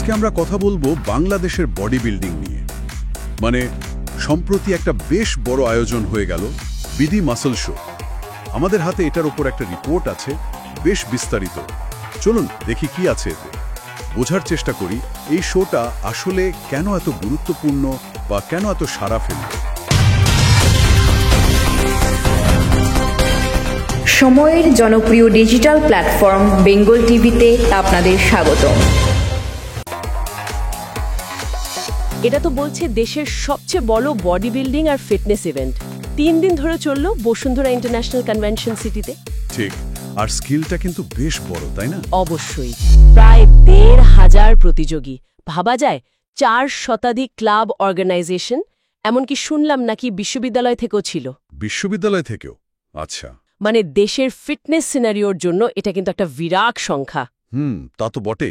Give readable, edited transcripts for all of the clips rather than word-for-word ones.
আজকে আমরা কথা বলবো বাংলাদেশের বডি বিল্ডিং নিয়ে। মানে সম্প্রতি একটা বেশ বড় আয়োজন হয়ে গেল বিডি মাসল শো। আমাদের হাতে এটার উপর একটা রিপোর্ট আছে, বেশ বিস্তারিত। চলুন দেখি কি আছে এতে, বোঝার চেষ্টা করি এই শোটা আসলে কেন এত গুরুত্বপূর্ণ বা কেন এত সাড়া ফেলল। সময়ের জনপ্রিয় ডিজিটাল প্ল্যাটফর্ম বেঙ্গল টিভিতে আপনাদের স্বাগত। এটা তো বলছে দেশের সবচেয়ে বড় বডি বিল্ডিং আর ফিটনেস ইভেন্ট। 3 দিন ধরে চললো বসুন্ধরা ইন্টারন্যাশনাল কনভেনশন সিটিতে। ঠিক, আর স্কিলটা কিন্তু বেশ বড়, তাই না? অবশ্যই, প্রায় 1,500 প্রতিযোগী। ভাবা যায় 4 শতাধিক ক্লাব, অর্গানাইজেশন, এমনকি শুনলাম নাকি বিশ্ববিদ্যালয় থেকেও ছিল। বিশ্ববিদ্যালয় থেকেও? আচ্ছা। মানে দেশের ফিটনেস সিনারিওর জন্য এটা কিন্তু একটা বিরাট সংখ্যা। তা তো বটে।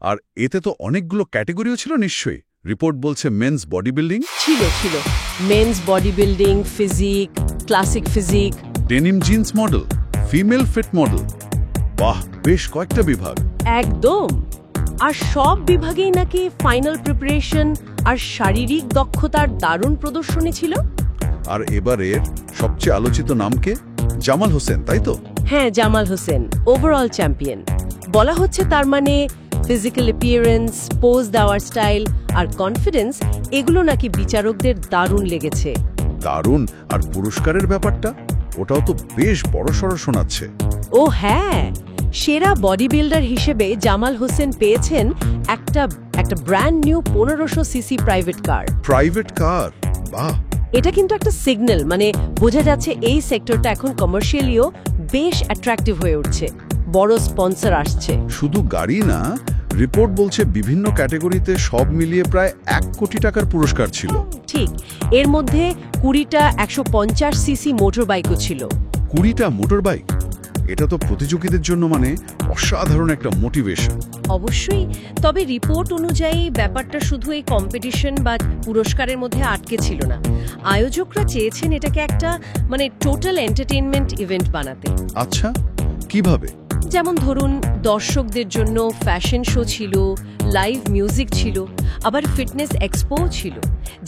আর এতে তো অনেকগুলো ক্যাটেগরিও ছিল নিশ্চয়ই। রিপোর্ট বলছে মেন্স বডি বিল্ডিং ছিল men's body building, physique, classic physique, denim jeans model, female fit model. বাহ, বেশ কয়েকটা বিভাগ। একদম। আর সব বিভাগেই নাকি ফাইনাল প্রিপারেশন আর শারীরিক দক্ষতার দারুণ প্রদর্শনী ছিল। আর এবারের সবচেয়ে আলোচিত নামকে জামাল হোসেন, তাই তো? হ্যাঁ, জামাল হোসেন ওভারঅল চ্যাম্পিয়ন। বলা হচ্ছে তার মানে ফিজিক্যাল অ্যাপিয়ারেন্স, পোজ দেওয়ার স্টাইল আর কনফিডেন্স, এগুলো নাকি বিচারকদের দারুণ লেগেছে। দারুণ। আর পুরস্কারের ব্যাপারটা, ওটাও তো বেশ বড়সড় শোনাচ্ছে। ও হ্যাঁ, সেরা বডি বিল্ডার হিসেবে জামাল হোসেন পেয়েছেন একটা brand new 1500 CC private car. Private car? বাহ। এটা কিন্তু একটা সিগন্যাল, মানে বোঝা যাচ্ছে এই সেক্টরটা এখন কমার্শিয়ালিও বেশ অ্যাট্রাকটিভ হয়ে উঠছে। বড় স্পন্সর আসছে। শুধু গাড়ি না, রিপোর্ট বলছে বিভিন্ন ক্যাটাগরিতে সব মিলিয়ে প্রায় 1 কোটি টাকার পুরস্কার ছিল। ঠিক, এর মধ্যে 20টা 150 সিসি মোটর বাইকও ছিল। 20টা মোটর বাইক? এটা তো প্রতিযোগীদের জন্য মানে অসাধারণ একটা মোটিভেশন। অবশ্যই, তবে রিপোর্ট অনুযায়ী ব্যাপারটা শুধু এই কম্পিটিশন বা পুরস্কারের মধ্যে আটকে ছিল না। আয়োজকরা চেয়েছেন এটাকে একটা মানে টোটাল এন্টারটেইনমেন্ট ইভেন্ট বানাতে। আচ্ছা, কিভাবে? যেমন ধরুন, দর্শকদের জন্য ফ্যাশন শো ছিল, লাইভ মিউজিক ছিল, আবার ফিটনেস এক্সপোও ছিল,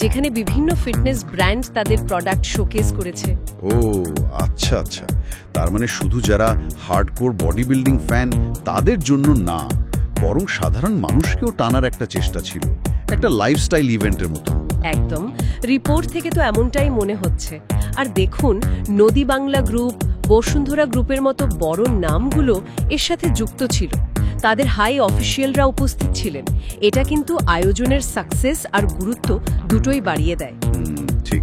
যেখানে বিভিন্ন ফিটনেস ব্র্যান্ড তাদের প্রোডাক্ট শোকেস করেছে। ও আচ্ছা আচ্ছা, তার মানে শুধু যারা হার্ডকোর বডি বিল্ডিং ফ্যান তাদের জন্য না, বরং সাধারণ মানুষকেও টানার একটা চেষ্টা ছিল, একটা লাইফস্টাইল ইভেন্টের মতো। একদম, রিপোর্ট থেকে তো এমনটাই মনে হচ্ছে। আর দেখুন, নদী বাংলা গ্রুপ, বসুন্ধরা গ্রুপের মতো বড় নামগুলো এর সাথে যুক্ত ছিল। তাদের হাই অফিসিয়ালরা উপস্থিত ছিলেন। এটা কিন্তু আয়োজনের সাকসেস আর গুরুত্ব দুটোই বাড়িয়ে দেয়। ঠিক।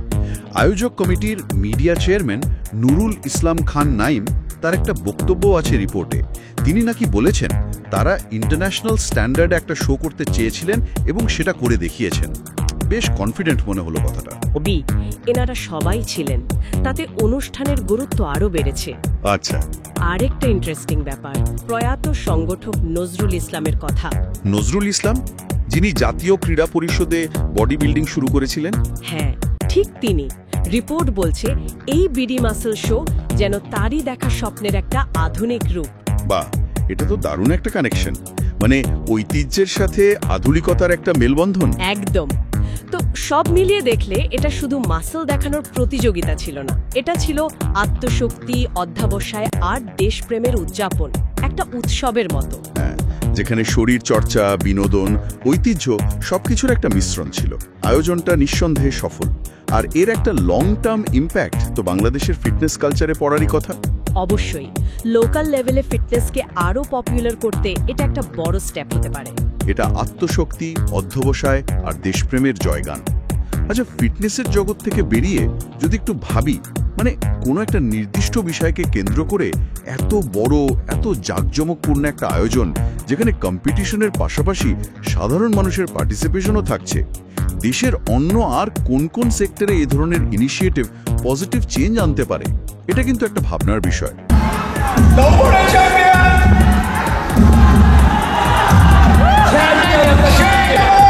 আয়োজক কমিটির মিডিয়া চেয়ারম্যান নুরুল ইসলাম খান নাইম, তার একটা বক্তব্য আছে রিপোর্টে। তিনি নাকি বলেছেন তারা ইন্টারন্যাশনাল স্ট্যান্ডার্ডে একটা শো করতে চেয়েছিলেন এবং সেটা করে দেখিয়েছেন। বেশ কনফিডেন্ট মনে হলো কথাটা। এনারা সবাই ছিলেন, তাতে অনুষ্ঠানের গুরুত্ব আরো বেড়েছে। আচ্ছা, আরেকটা ইন্টারেস্টিং ব্যাপার, প্রয়াত সংগঠক নজরুল ইসলামের কথা। নজরুল ইসলাম, যিনি জাতীয় ক্রীড়া পরিষদে বডি বিল্ডিং শুরু করেছিলেন? হ্যাঁ, ঠিক তিনি। রিপোর্ট বলছে এই বিডি মাসল শো যেন তারই দেখা স্বপ্নের একটা আধুনিক রূপ। বাহ, এটা তো দারুণ একটা কানেকশন, মানে ঐতিহ্যের সাথে আধুনিকতার একটা মেলবন্ধন। একদম। তো সব মিলিয়ে দেখলে এটা শুধু মাসল দেখানোর প্রতিযোগিতা ছিল না, এটা ছিল আত্মশক্তি, অধ্যাবসায় আর দেশপ্রেমের উদযাপন, একটা উৎসবের মতো। হ্যাঁ, যেখানে শরীর চর্চা, বিনোদন, ঐতিহ্য সবকিছুর একটা মিশ্রণ ছিল। আয়োজনটা নিঃসন্দেহে সফল, আর এর একটা লং টার্ম ইম্প্যাক্ট তো বাংলাদেশের ফিটনেস কালচারে পড়ারই কথা। অবশ্যই, লোকাল লেভেলে ফিটনেসকে আরো পপুলার করতে এটা একটা বড় স্টেপ হতে পারে। এটা আত্মশক্তি, অধ্যবসায় আর দেশপ্রেমের জয়গান। আচ্ছা, ফিটনেসের জগৎ থেকে বেরিয়ে যদি একটু ভাবি, মানে কোনো একটা নির্দিষ্ট বিষয়কে কেন্দ্র করে এত বড়, এত জাঁকজমকপূর্ণ একটা আয়োজন, যেখানে কম্পিটিশনের পাশাপাশি সাধারণ মানুষের পার্টিসিপেশনও থাকছে, দেশের অন্য আর কোন কোন সেক্টরে এই ধরনের ইনিশিয়েটিভ পজিটিভ চেঞ্জ আনতে পারে, এটা কিন্তু একটা ভাবনার বিষয়। Champion of the champion!